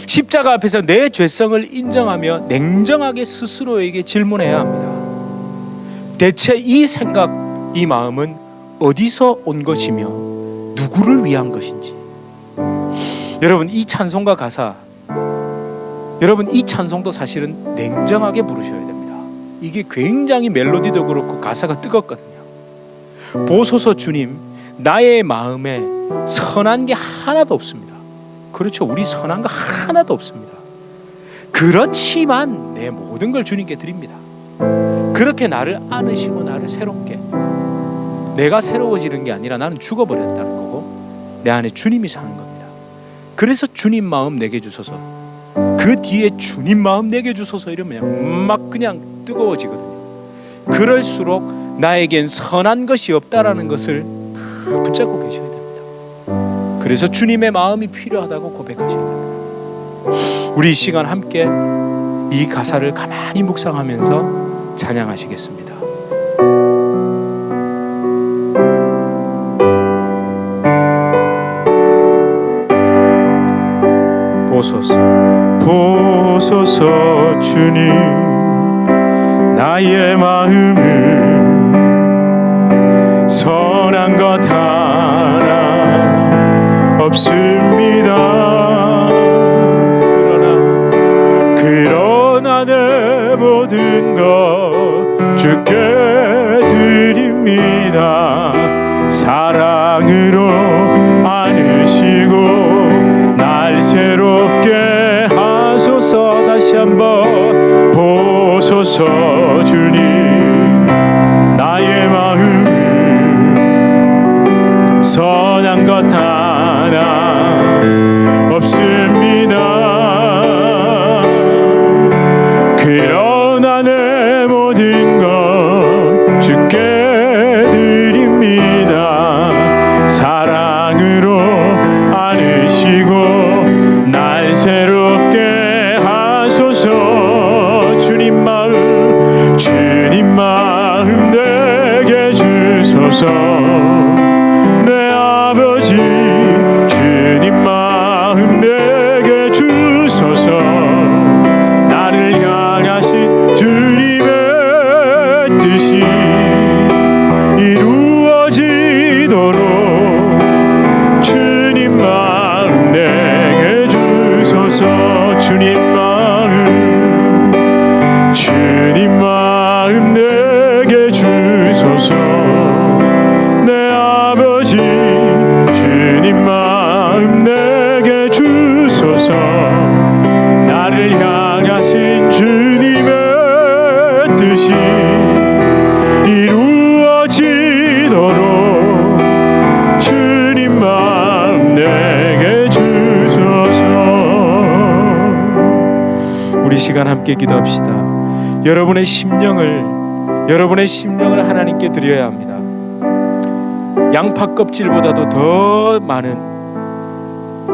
십자가 앞에서 내 죄성을 인정하며 냉정하게 스스로에게 질문해야 합니다. 대체 이 생각, 이 마음은 어디서 온 것이며 누구를 위한 것인지. 여러분, 이 찬송가 가사, 여러분, 이 찬송도 사실은 냉정하게 부르셔야 됩니다. 이게 굉장히 멜로디도 그렇고 가사가 뜨겁거든요. 보소서 주님, 나의 마음에 선한 게 하나도 없습니다. 그렇죠, 우리 선한 거 하나도 없습니다. 그렇지만 내 모든 걸 주님께 드립니다. 그렇게 나를 안으시고 나를 새롭게, 내가 새로워지는 게 아니라 나는 죽어버렸다는 거고 내 안에 주님이 사는 겁니다. 그래서 주님 마음 내게 주소서, 그 뒤에 주님 마음 내게 주소서 이러면 막 그냥 뜨거워지거든요. 그럴수록 나에겐 선한 것이 없다라는 것을 다 붙잡고 계셔야 됩니다. 그래서 주님의 마음이 필요하다고 고백하셔야 됩니다. 우리 이 시간 함께 이 가사를 가만히 묵상하면서 찬양하시겠습니다. 보소서 주님, 나의 마음은 선한 것 하나 없습니다. 그러나 내 모든 것 주께 드립니다. 사랑으로 안으시고 날 새롭게 하소서. 다시 한번 보소서 주님, 나의 마음 선한 것 하나 없습니다. 그러나 내 모든 것 주께 드립니다. 사랑으로 안으시고 날 새롭게 하소서. 주님 마음 내게 주소서. 내 아버지 주님 마음 내게 주소서. 나를 향하신 주님의 뜻이 이루어지도록 주님 마음 내게 주소서. 주님 마음 내게 주소서. 내 아버지 주님 마음 내게 주소서. 나를 향하신 주님의 뜻이 이루어지도록 주님 마음 내게 주소서. 우리 시간 함께 기도합시다. 여러분의 심령을 하나님께 드려야 합니다. 양파 껍질보다도 더 많은,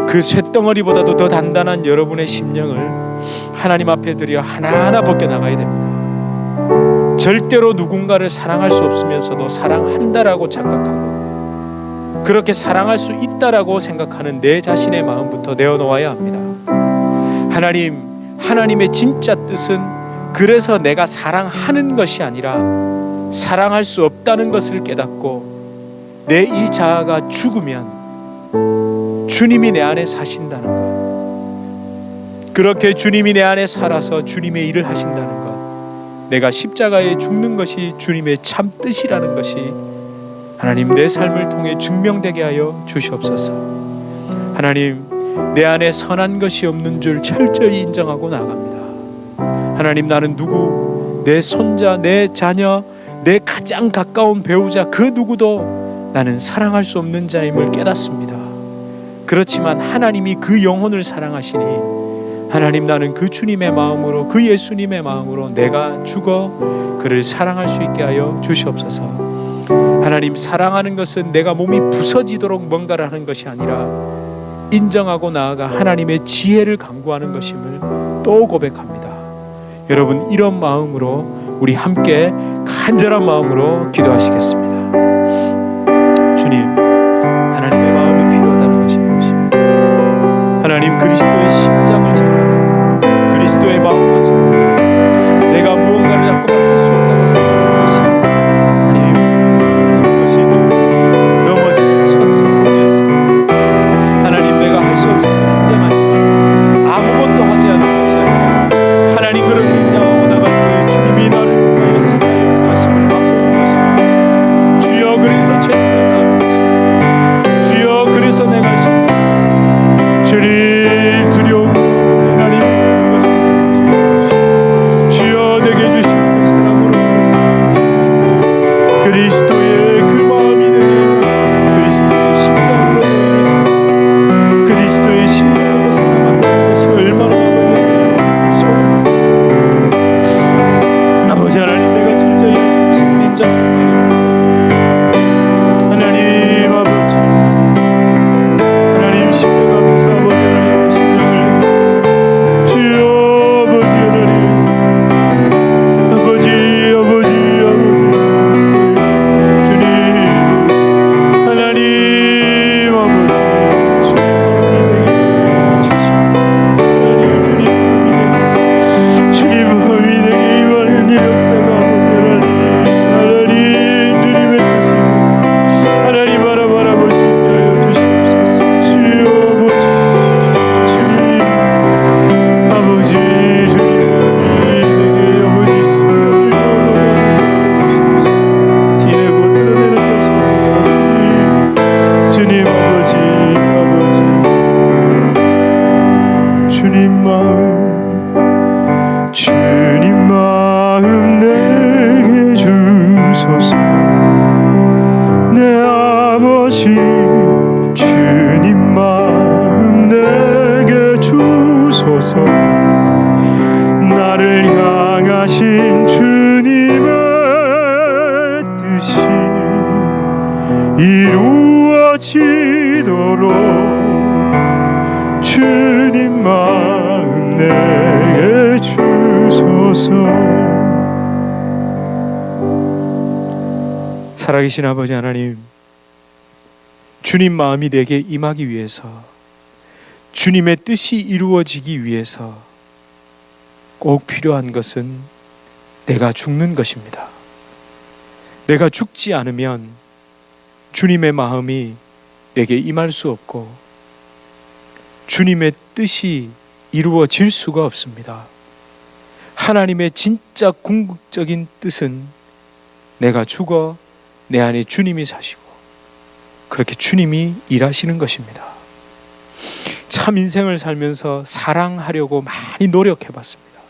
그 쇳덩어리보다도 더 단단한 여러분의 심령을 하나님 앞에 드려 하나하나 벗겨나가야 됩니다. 절대로 누군가를 사랑할 수 없으면서도 사랑한다라고 착각하고 그렇게 사랑할 수 있다라고 생각하는 내 자신의 마음부터 내어놓아야 합니다. 하나님, 하나님의 진짜 뜻은 그래서 내가 사랑하는 것이 아니라 사랑할 수 없다는 것을 깨닫고 내 이 자아가 죽으면 주님이 내 안에 사신다는 것, 그렇게 주님이 내 안에 살아서 주님의 일을 하신다는 것, 내가 십자가에 죽는 것이 주님의 참 뜻이라는 것이 하나님 내 삶을 통해 증명되게 하여 주시옵소서. 하나님, 내 안에 선한 것이 없는 줄 철저히 인정하고 나갑니다. 하나님, 나는 누구, 내 손자, 내 자녀, 내 가장 가까운 배우자 그 누구도 나는 사랑할 수 없는 자임을 깨닫습니다. 그렇지만 하나님이 그 영혼을 사랑하시니 하나님, 나는 그 주님의 마음으로, 그 예수님의 마음으로 내가 죽어 그를 사랑할 수 있게 하여 주시옵소서. 하나님, 사랑하는 것은 내가 몸이 부서지도록 뭔가를 하는 것이 아니라 인정하고 나아가 하나님의 지혜를 강구하는 것임을 또 고백합니다. 여러분, 이런 마음으로 우리 함께 간절한 마음으로 기도하시겠습니다. 주님, 하나님의 마음이 필요하다는 것이 무엇입니까? 하나님, 그리스도의 심장을 생각하고 그리스도의 마음과 생각하고 내가 무언가를 자꾸만 할 수 없다고 생각하는 것이 하나님, 그것이 넘어지는 첫 성공이었습니다. 하나님, 내가 할 수 없음을 인정하지만 아무것도 하지 않는 것이 아니라 하나님, 그렇게 인정하고 나갈 때에 주님이 나를 통하여 살아 역사하심을 맛보는 것입니다. 주여, 그래서 최선을 다하는 것입니다. 주여, 그래서 내가 할 수 있는 것입니다. 주님, 두려움 하나님 것을 주여, 내게 주신 그 사랑으로 그리스도의 그 마음이 내게 그리스도의 심장으로 인해서 그리스도의 심장으로 사랑한다는 것이 얼마나 아버지 하나님, 내가 철저히 할 수 없음을 인정하는 말입니다. 하나님 아버지, 하나님 십자가 앞에서 아버지 하나님의 심령을 주여 아버지 하나님, 아버지 주님, 하나님 아버지, 주님 마음이 내게 임하는 이 역사가 아버지 하나님 주님의 뜻을 하나님 바라볼 수 있게 하여 주시옵소서. 주여 아버지, 주님 아버지, 주님 마음이 내게 아버지 스며들고 넘어가게 주시옵소서. 티내고 드러내는 것이 아니라 주님 아버지, 주님 마음 내게 주소서. 내 아버지, 주님 마음 내게 주소서. 나를 향하신 주님의 뜻이 이루어지도록 주님 마음 내게 주소서. 살아계신 아버지 하나님, 주님 마음이 내게 임하기 위해서, 주님의 뜻이 이루어지기 위해서 꼭 필요한 것은 내가 죽는 것입니다. 내가 죽지 않으면 주님의 마음이 내게 임할 수 없고 주님의 뜻이 이루어질 수가 없습니다. 하나님의 진짜 궁극적인 뜻은 내가 죽어 내 안에 주님이 사시고 그렇게 주님이 일하시는 것입니다. 참 인생을 살면서 사랑하려고 많이 노력해봤습니다.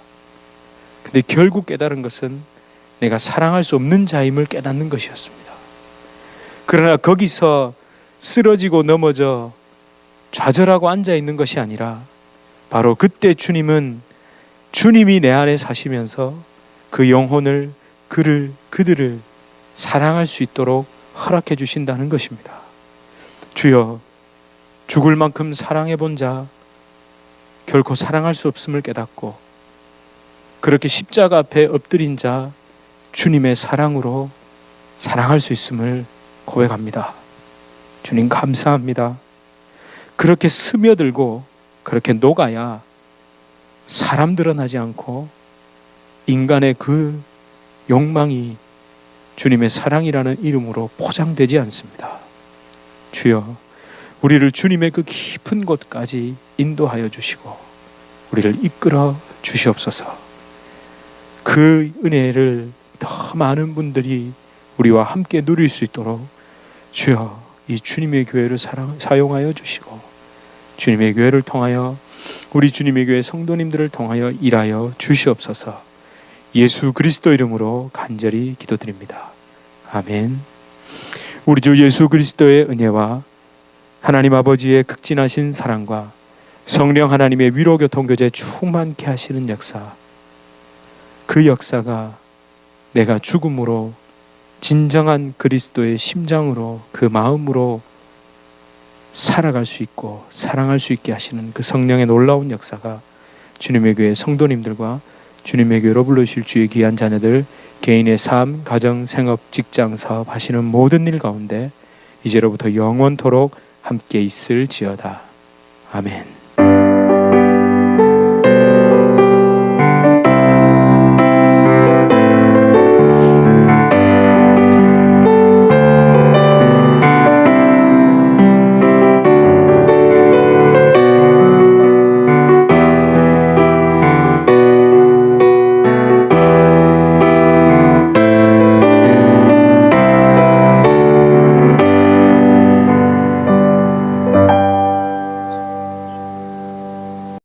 근데 결국 깨달은 것은 내가 사랑할 수 없는 자임을 깨닫는 것이었습니다. 그러나 거기서 쓰러지고 넘어져 좌절하고 앉아있는 것이 아니라 바로 그때 주님은 주님이 내 안에 사시면서 그 영혼을 그들을 사랑할 수 있도록 허락해 주신다는 것입니다. 주여, 죽을 만큼 사랑해 본 자 결코 사랑할 수 없음을 깨닫고 그렇게 십자가 앞에 엎드린 자 주님의 사랑으로 사랑할 수 있음을 고백합니다. 주님 감사합니다. 그렇게 스며들고 그렇게 녹아야 사람 드러나지 않고 인간의 그 욕망이 주님의 사랑이라는 이름으로 포장되지 않습니다. 주여, 우리를 주님의 그 깊은 곳까지 인도하여 주시고 우리를 이끌어 주시옵소서. 그 은혜를 더 많은 분들이 우리와 함께 누릴 수 있도록 주여, 이 주님의 교회를 사용하여 주시고 주님의 교회를 통하여 우리 주님의 교회 성도님들을 통하여 일하여 주시옵소서. 예수 그리스도 이름으로 간절히 기도드립니다. 아멘. 우리 주 예수 그리스도의 은혜와 하나님 아버지의 극진하신 사랑과 성령 하나님의 위로 교통 교제 충만케 하시는 역사, 그 역사가 내가 죽음으로 진정한 그리스도의 심장으로, 그 마음으로 살아갈 수 있고 사랑할 수 있게 하시는 그 성령의 놀라운 역사가 주님의 교회 성도님들과 주님의 교회로 불러주실 주의 귀한 자녀들 개인의 삶, 가정, 생업, 직장, 사업 하시는 모든 일 가운데 이제로부터 영원토록 함께 있을지어다. 아멘.